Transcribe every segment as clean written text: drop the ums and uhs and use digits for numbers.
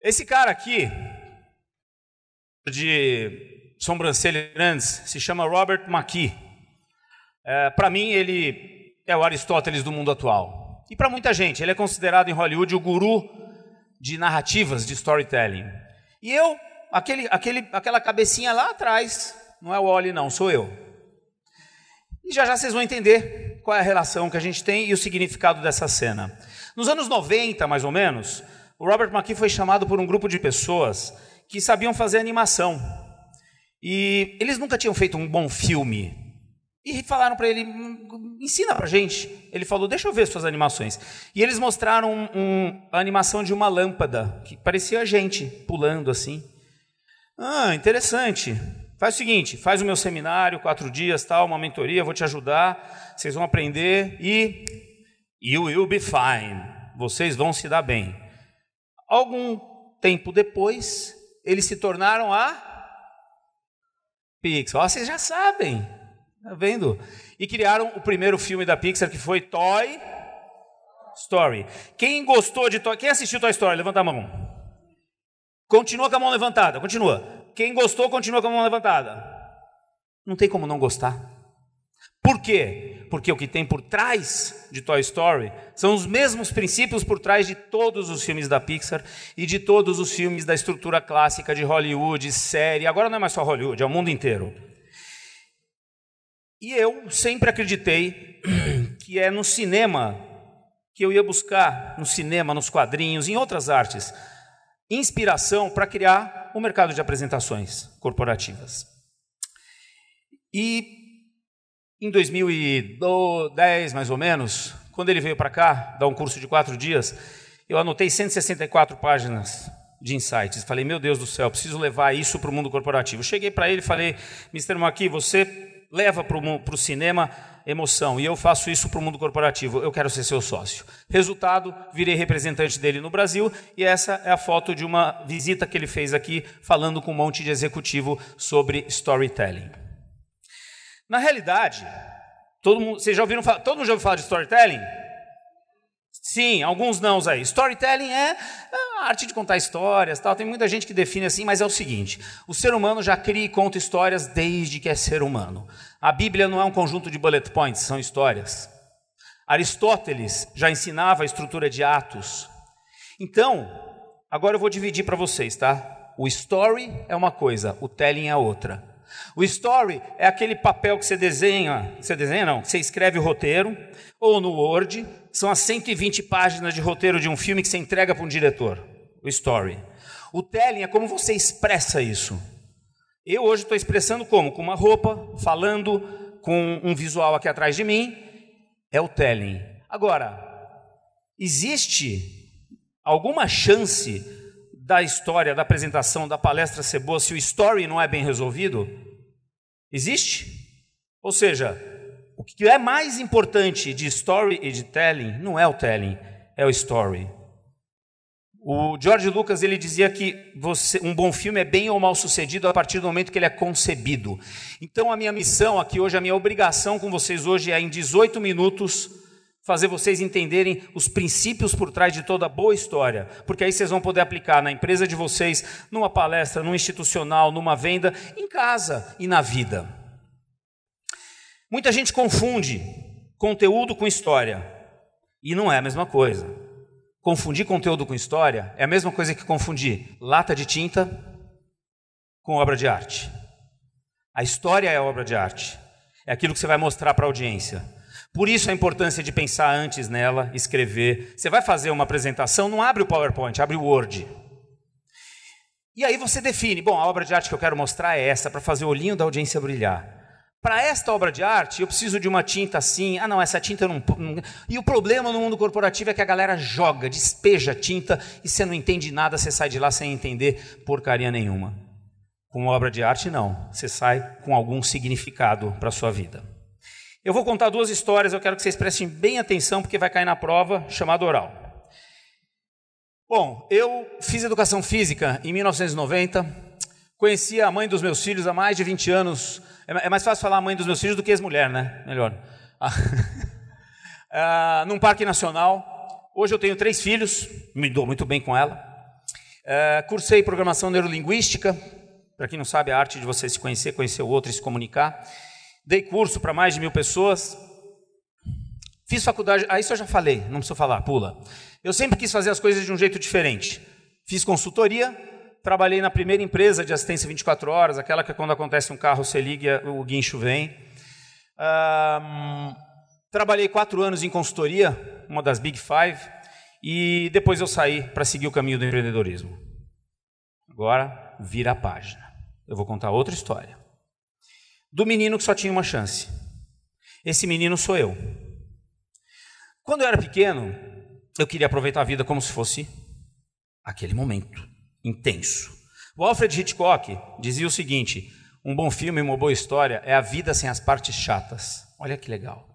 Esse cara aqui, de sobrancelhas grandes, se chama Robert McKee. Para mim, ele é o Aristóteles do mundo atual. E para muita gente, ele é considerado em Hollywood o guru de narrativas, de storytelling. E eu, aquela cabecinha lá atrás, não é o Wall-E não, sou eu. E já vocês vão entender qual é a relação que a gente tem e o significado dessa cena. Nos anos 90, mais ou menos, o Robert McKee foi chamado por um grupo de pessoas que sabiam fazer animação. E eles nunca tinham feito um bom filme. E falaram para ele, ensina pra gente. Ele falou, deixa eu ver suas animações. E eles mostraram a animação de uma lâmpada, que parecia gente pulando assim. Interessante. Faz o seguinte, faz o meu seminário, 4 dias, tal, uma mentoria, vou te ajudar, vocês vão aprender e you will be fine. Vocês vão se dar bem. Algum tempo depois, eles se tornaram a Pixar. Vocês já sabem. Tá vendo? E criaram o primeiro filme da Pixar, que foi Toy Story. Quem gostou de Toy... Quem assistiu Toy Story? Levanta a mão. Continua com a mão levantada. Continua. Quem gostou, continua com a mão levantada. Não tem como não gostar. Por quê? Porque o que tem por trás de Toy Story são os mesmos princípios por trás de todos os filmes da Pixar e de todos os filmes da estrutura clássica de Hollywood, série. Agora não é mais só Hollywood, é o mundo inteiro. E eu sempre acreditei que é no cinema que eu ia buscar, no cinema, nos quadrinhos, em outras artes, inspiração para criar um mercado de apresentações corporativas. E em 2010, mais ou menos, quando ele veio para cá, dar um curso de 4 dias, eu anotei 164 páginas de insights. Falei, meu Deus do céu, preciso levar isso para o mundo corporativo. Cheguei para ele e falei, Mr. McKee, você leva para o cinema emoção, e eu faço isso para o mundo corporativo, eu quero ser seu sócio. Resultado, virei representante dele no Brasil, e essa é a foto de uma visita que ele fez aqui, falando com um monte de executivo sobre storytelling. Na realidade, todo mundo já ouviu falar de storytelling? Sim, alguns não aí. Storytelling é a arte de contar histórias, tal. Tem muita gente que define assim, mas é o seguinte, o ser humano já cria e conta histórias desde que é ser humano. A Bíblia não é um conjunto de bullet points, são histórias. Aristóteles já ensinava a estrutura de atos. Então, agora eu vou dividir para vocês, tá? O story é uma coisa, o telling é outra. O story é aquele papel que você desenha não, que você escreve o roteiro, ou no Word, são as 120 páginas de roteiro de um filme que você entrega para um diretor, o story. O telling é como você expressa isso. Eu hoje estou expressando como? Com uma roupa, falando, com um visual aqui atrás de mim, é o telling. Agora, existe alguma chance da história, da apresentação, da palestra ser boa se o story não é bem resolvido? Existe? Ou seja, o que é mais importante de story e de telling não é o telling, é o story. O George Lucas ele dizia que um bom filme é bem ou mal sucedido a partir do momento que ele é concebido. Então a minha missão aqui hoje, a minha obrigação com vocês hoje é em 18 minutos fazer vocês entenderem os princípios por trás de toda boa história, porque aí vocês vão poder aplicar na empresa de vocês, numa palestra, num institucional, numa venda, em casa e na vida. Muita gente confunde conteúdo com história, e não é a mesma coisa. Confundir conteúdo com história é a mesma coisa que confundir lata de tinta com obra de arte. A história é a obra de arte, é aquilo que você vai mostrar para a audiência. Por isso a importância de pensar antes nela, escrever. Você vai fazer uma apresentação, não abre o PowerPoint, abre o Word. E aí você define, bom, a obra de arte que eu quero mostrar é essa, para fazer o olhinho da audiência brilhar. Para esta obra de arte, eu preciso de uma tinta assim, não, essa tinta não... E o problema no mundo corporativo é que a galera joga, despeja tinta, e você não entende nada, você sai de lá sem entender porcaria nenhuma. Com uma obra de arte, não. Você sai com algum significado para a sua vida. Eu vou contar 2 histórias, eu quero que vocês prestem bem atenção, porque vai cair na prova, chamada oral. Bom, eu fiz educação física em 1990, conheci a mãe dos meus filhos há mais de 20 anos. É mais fácil falar a mãe dos meus filhos do que ex-mulher, né? Melhor. Num parque nacional. Hoje eu tenho 3 filhos, me dou muito bem com ela. Cursei programação neurolinguística, para quem não sabe, a arte de você se conhecer, conhecer o outro e se comunicar. Dei curso para mais de 1.000 pessoas. Fiz faculdade, isso eu já falei, não preciso falar, pula. Eu sempre quis fazer as coisas de um jeito diferente. Fiz consultoria, trabalhei na primeira empresa de assistência 24 horas, aquela que quando acontece um carro, você liga, o guincho vem. Trabalhei 4 anos em consultoria, uma das Big Five, e depois eu saí para seguir o caminho do empreendedorismo. Agora, vira a página. Eu vou contar outra história. Do menino que só tinha uma chance. Esse menino sou eu. Quando eu era pequeno, eu queria aproveitar a vida como se fosse aquele momento intenso. O Alfred Hitchcock dizia o seguinte: um bom filme, uma boa história é a vida sem as partes chatas. Olha que legal.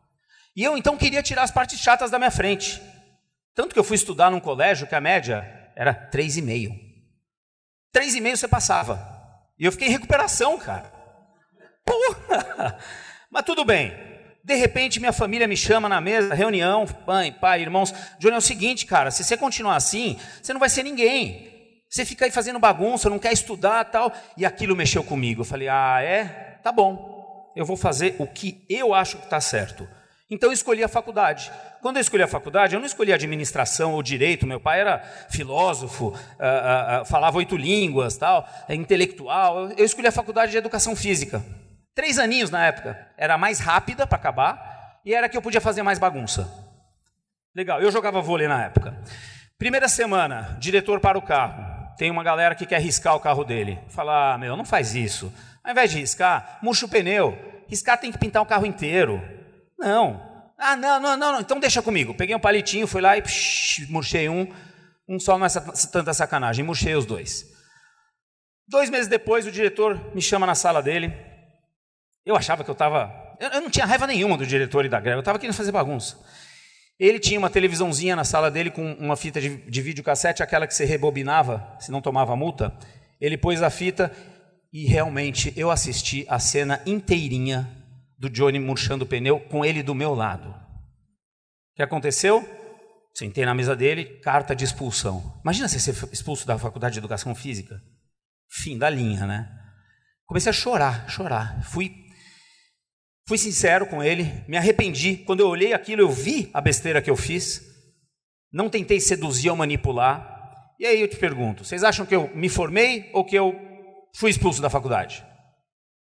E eu então queria tirar as partes chatas da minha frente. Tanto que eu fui estudar num colégio que a média era 3,5. 3,5 você passava. E eu fiquei em recuperação, cara. Porra! Mas tudo bem. De repente, minha família me chama na mesa, reunião, mãe, pai, irmãos. Johnny, é o seguinte, cara, se você continuar assim, você não vai ser ninguém. Você fica aí fazendo bagunça, não quer estudar e tal. E aquilo mexeu comigo. Eu falei, tá bom. Eu vou fazer o que eu acho que está certo. Então eu escolhi a faculdade. Quando eu escolhi a faculdade, eu não escolhi administração ou direito. Meu pai era filósofo, falava 8 línguas, tal, intelectual. Eu escolhi a faculdade de educação física. 3 aninhos na época. Era mais rápida para acabar e era que eu podia fazer mais bagunça. Legal, eu jogava vôlei na época. Primeira semana, diretor para o carro. Tem uma galera que quer riscar o carro dele. Fala, não faz isso. Ao invés de riscar, murcha o pneu. Riscar tem que pintar o carro inteiro. Não. Não, então deixa comigo. Peguei um palitinho, fui lá e murchei um só não é tanta sacanagem, murchei os 2. 2 meses depois, o diretor me chama na sala dele. Eu achava que eu não tinha raiva nenhuma do diretor e da greve, eu estava querendo fazer bagunça. Ele tinha uma televisãozinha na sala dele com uma fita de videocassete, aquela que você rebobinava, se não tomava multa. Ele pôs a fita e realmente eu assisti a cena inteirinha do Johnny murchando o pneu com ele do meu lado. O que aconteceu? Sentei na mesa dele, carta de expulsão. Imagina você ser expulso da faculdade de educação física. Fim da linha, né? Comecei a chorar. Fui sincero com ele, me arrependi. Quando eu olhei aquilo, eu vi a besteira que eu fiz. Não tentei seduzir ou manipular. E aí eu te pergunto, vocês acham que eu me formei ou que eu fui expulso da faculdade?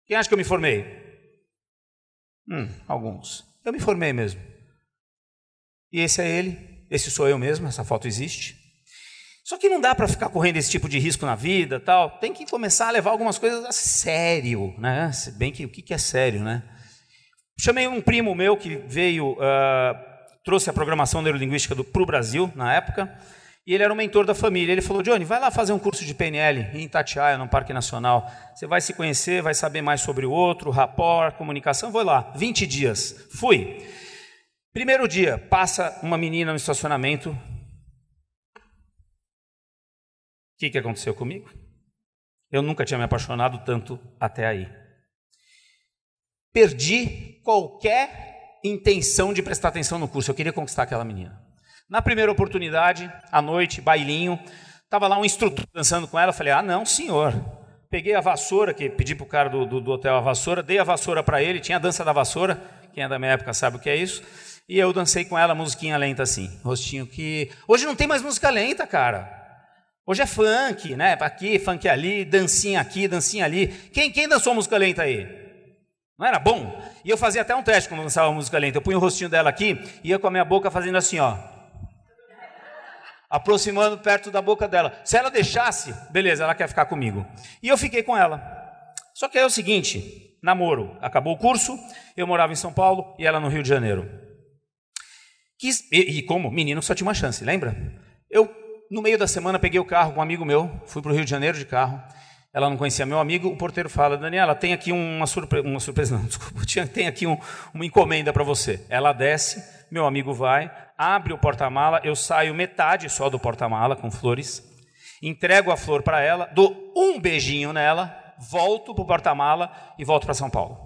Quem acha que eu me formei? Alguns. Eu me formei mesmo. E esse é ele, esse sou eu mesmo, essa foto existe. Só que não dá para ficar correndo esse tipo de risco na vida, tal. Tem que começar a levar algumas coisas a sério, né? Se bem que o que é sério, né? Chamei um primo meu que veio, trouxe a programação neurolinguística para o Brasil, na época, e ele era um mentor da família. Ele falou, Johnny, vai lá fazer um curso de PNL em Itatiaia, no Parque Nacional. Você vai se conhecer, vai saber mais sobre o outro, rapport, comunicação. Vou lá, 20 dias. Fui. Primeiro dia, passa uma menina no estacionamento. O que aconteceu comigo? Eu nunca tinha me apaixonado tanto até aí. Perdi qualquer intenção de prestar atenção no curso. Eu queria conquistar aquela menina. Na primeira oportunidade, à noite, bailinho, estava lá um instrutor dançando com ela. Falei, não, senhor. Peguei a vassoura, que pedi para o cara do hotel a vassoura, dei a vassoura para ele, tinha a dança da vassoura, quem é da minha época sabe o que é isso, e eu dancei com ela, musiquinha lenta assim, rostinho que... Hoje não tem mais música lenta, cara. Hoje é funk, né? Aqui, funk ali, dancinha aqui, dancinha ali. Quem dançou música lenta aí? Não era bom? E eu fazia até um teste quando dançava música lenta. Eu punha o rostinho dela aqui, ia com a minha boca fazendo assim, ó. Aproximando perto da boca dela. Se ela deixasse, beleza, ela quer ficar comigo. E eu fiquei com ela. Só que aí é o seguinte, namoro. Acabou o curso, eu morava em São Paulo e ela no Rio de Janeiro. E como menino só tinha uma chance, lembra? Eu, no meio da semana, peguei o carro com um amigo meu, fui para o Rio de Janeiro de carro. Ela não conhecia meu amigo, o porteiro fala, Daniela, tem aqui uma surpresa, não, desculpa, tem aqui uma encomenda para você. Ela desce, meu amigo vai, abre o porta-mala, eu saio metade só do porta-mala com flores, entrego a flor para ela, dou um beijinho nela, volto para o porta-mala e volto para São Paulo.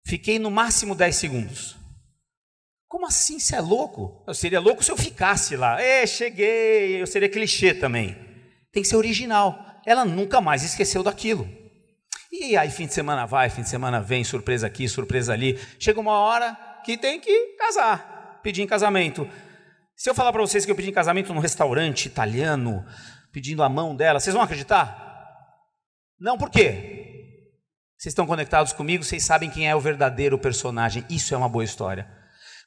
Fiquei no máximo 10 segundos. Como assim, você é louco? Eu seria louco se eu ficasse lá. Cheguei, eu seria clichê também. Tem que ser original. Ela nunca mais esqueceu daquilo. E aí fim de semana vai, fim de semana vem, surpresa aqui, surpresa ali. Chega uma hora que tem que casar, pedir em casamento. Se eu falar para vocês que eu pedi em casamento num restaurante italiano, pedindo a mão dela, vocês vão acreditar? Não, por quê? Vocês estão conectados comigo, vocês sabem quem é o verdadeiro personagem. Isso é uma boa história.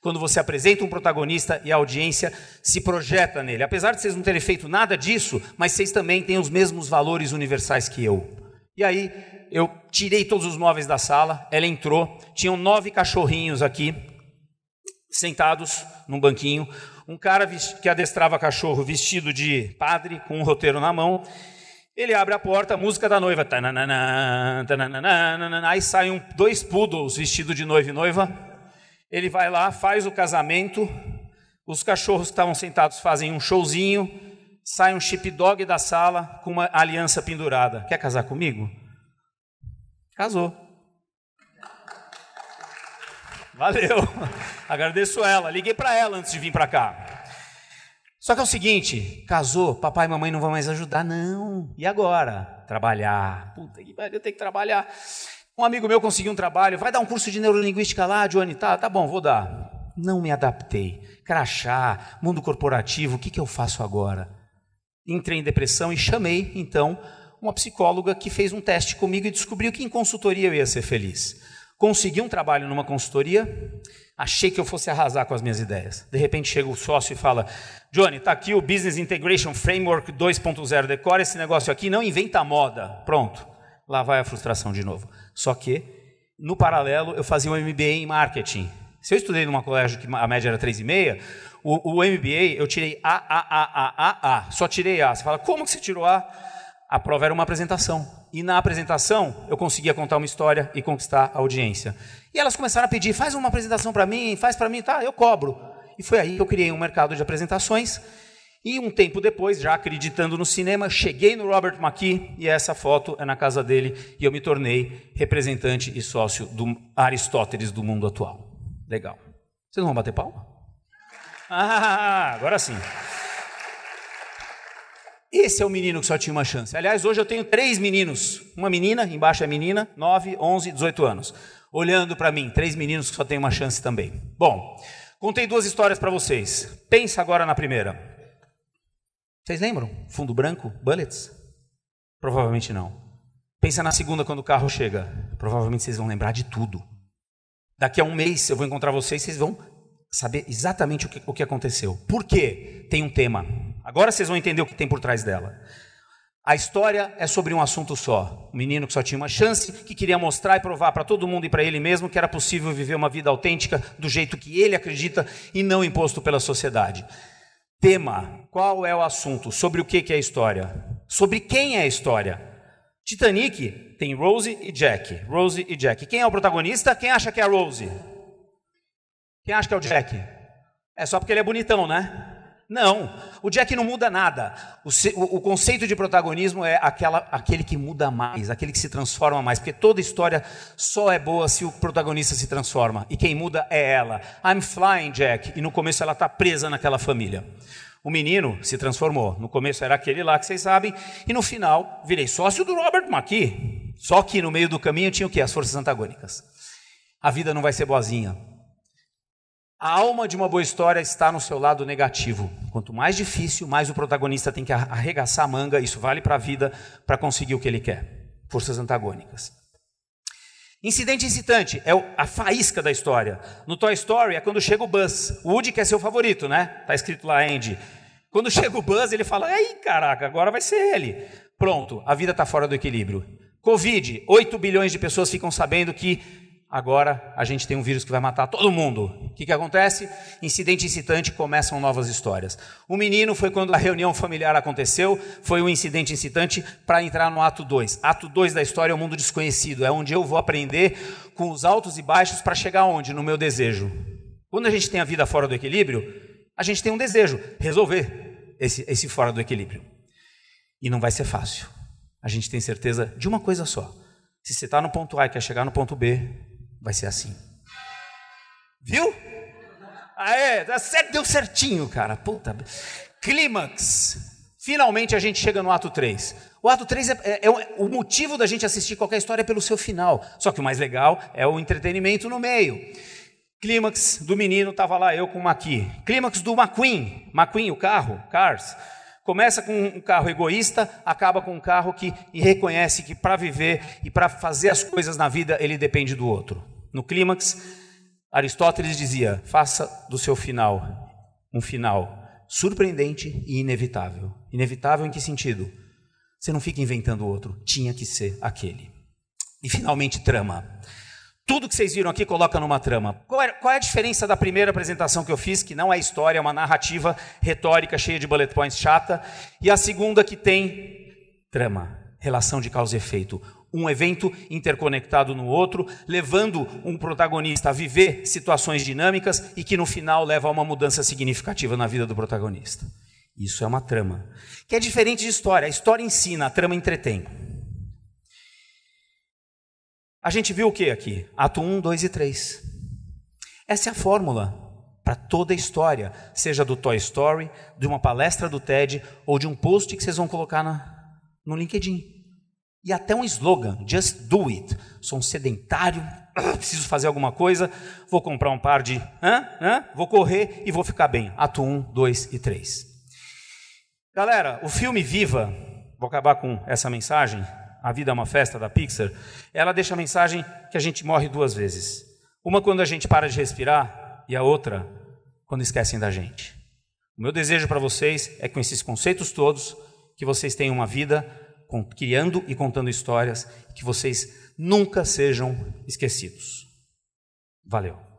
Quando você apresenta um protagonista e a audiência se projeta nele. Apesar de vocês não terem feito nada disso, mas vocês também têm os mesmos valores universais que eu. E aí, eu tirei todos os móveis da sala, ela entrou, tinham 9 cachorrinhos aqui, sentados num banquinho, um cara que adestrava cachorro vestido de padre, com um roteiro na mão, ele abre a porta, música da noiva, tananana, tananana, aí saem 2 poodles vestidos de noivo e noiva, ele vai lá, faz o casamento, os cachorros que estavam sentados fazem um showzinho, sai um sheepdog da sala com uma aliança pendurada. Quer casar comigo? Casou. Valeu. Agradeço ela. Liguei para ela antes de vir para cá. Só que é o seguinte, casou, papai e mamãe não vão mais ajudar, não. E agora? Trabalhar. Puta que pariu, eu tenho que trabalhar. Um amigo meu conseguiu um trabalho, vai dar um curso de neurolinguística lá, Johnny? Tá bom, vou dar. Não me adaptei. Crachá, mundo corporativo, o que eu faço agora? Entrei em depressão e chamei, então, uma psicóloga que fez um teste comigo e descobriu que em consultoria eu ia ser feliz. Consegui um trabalho numa consultoria, achei que eu fosse arrasar com as minhas ideias. De repente chega o sócio e fala, Johnny, está aqui o Business Integration Framework 2.0, decora esse negócio aqui, não inventa moda. Pronto, lá vai a frustração de novo. Só que, no paralelo, eu fazia um MBA em marketing. Se eu estudei numa colégio que a média era 3,5, o MBA eu tirei A. Só tirei A. Você fala, como que você tirou A? A prova era uma apresentação. E na apresentação, eu conseguia contar uma história e conquistar a audiência. E elas começaram a pedir, faz uma apresentação para mim, faz para mim, tá, eu cobro. E foi aí que eu criei um mercado de apresentações. E um tempo depois, já acreditando no cinema, cheguei no Robert McKee, e essa foto é na casa dele, e eu me tornei representante e sócio do Aristóteles do mundo atual. Legal. Vocês não vão bater palma? Agora sim. Esse é o menino que só tinha uma chance. Aliás, hoje eu tenho 3 meninos. Uma menina, embaixo é menina, 9, 11, 18 anos. Olhando para mim, 3 meninos que só têm uma chance também. Bom, contei 2 histórias para vocês. Pensa agora na primeira. Vocês lembram? Fundo branco? Bullets? Provavelmente não. Pensa na segunda quando o carro chega. Provavelmente vocês vão lembrar de tudo. Daqui a um mês eu vou encontrar vocês, vocês vão saber exatamente o que aconteceu. Por quê? Tem um tema. Agora vocês vão entender o que tem por trás dela. A história é sobre um assunto só. Um menino que só tinha uma chance, que queria mostrar e provar para todo mundo e para ele mesmo que era possível viver uma vida autêntica do jeito que ele acredita e não imposto pela sociedade. Tema, qual é o assunto? Sobre o que é a história? Sobre quem é a história? Titanic tem Rose e Jack. Rose e Jack. Quem é o protagonista? Quem acha que é a Rose? Quem acha que é o Jack? É só porque ele é bonitão, né? Não, o Jack não muda nada. O conceito de protagonismo é aquele que muda mais, aquele que se transforma mais, porque toda história só é boa se o protagonista se transforma, e quem muda é ela. I'm flying, Jack, e no começo ela está presa naquela família. O menino se transformou, no começo era aquele lá que vocês sabem, e no final virei sócio do Robert McKee. Só que no meio do caminho tinha o quê? As forças antagônicas. A vida não vai ser boazinha. A alma de uma boa história está no seu lado negativo. Quanto mais difícil, mais o protagonista tem que arregaçar a manga. Isso vale para a vida, para conseguir o que ele quer. Forças antagônicas. Incidente incitante é a faísca da história. No Toy Story é quando chega o Buzz. O Woody quer ser o favorito, né? Está escrito lá, Andy. Quando chega o Buzz, ele fala, ei, caraca, agora vai ser ele. Pronto, a vida está fora do equilíbrio. Covid, 8 bilhões de pessoas ficam sabendo que agora a gente tem um vírus que vai matar todo mundo. O que acontece? Incidente incitante, começam novas histórias. O menino foi quando a reunião familiar aconteceu, foi um incidente incitante para entrar no ato 2. Ato 2 da história é o mundo desconhecido, é onde eu vou aprender com os altos e baixos para chegar onde? No meu desejo. Quando a gente tem a vida fora do equilíbrio, a gente tem um desejo, resolver esse fora do equilíbrio. E não vai ser fácil. A gente tem certeza de uma coisa só. Se você está no ponto A e quer chegar no ponto B, vai ser assim. Viu? Deu certinho, cara. Puta. Clímax. Finalmente a gente chega no ato 3. O ato 3 o motivo da gente assistir qualquer história é pelo seu final. Só que o mais legal é o entretenimento no meio. Clímax do menino, estava lá eu com o Maqui. Clímax do McQueen. McQueen, o carro, Cars. Começa com um carro egoísta, acaba com um carro que reconhece que para viver e para fazer as coisas na vida ele depende do outro. No clímax, Aristóteles dizia, faça do seu final um final surpreendente e inevitável. Inevitável em que sentido? Você não fica inventando outro, tinha que ser aquele. E finalmente trama. Tudo que vocês viram aqui coloca numa trama. Qual é a diferença da primeira apresentação que eu fiz, que não é história, é uma narrativa retórica cheia de bullet points chata, e a segunda que tem trama, relação de causa e efeito. Um evento interconectado no outro, levando um protagonista a viver situações dinâmicas e que no final leva a uma mudança significativa na vida do protagonista. Isso é uma trama, que é diferente de história. A história ensina, a trama entretém. A gente viu o que aqui? Ato 1, 2 e 3. Essa é a fórmula para toda a história, seja do Toy Story, de uma palestra do TED ou de um post que vocês vão colocar no LinkedIn. E até um slogan, just do it. Sou um sedentário, preciso fazer alguma coisa, vou comprar um par de... vou correr e vou ficar bem. Ato 1, 2 e 3. Galera, o filme Viva, vou acabar com essa mensagem, A Vida é uma Festa, da Pixar, ela deixa a mensagem que a gente morre duas vezes. Uma quando a gente para de respirar e a outra quando esquecem da gente. O meu desejo para vocês é que com esses conceitos todos, que vocês tenham uma vida criando e contando histórias, que vocês nunca sejam esquecidos. Valeu.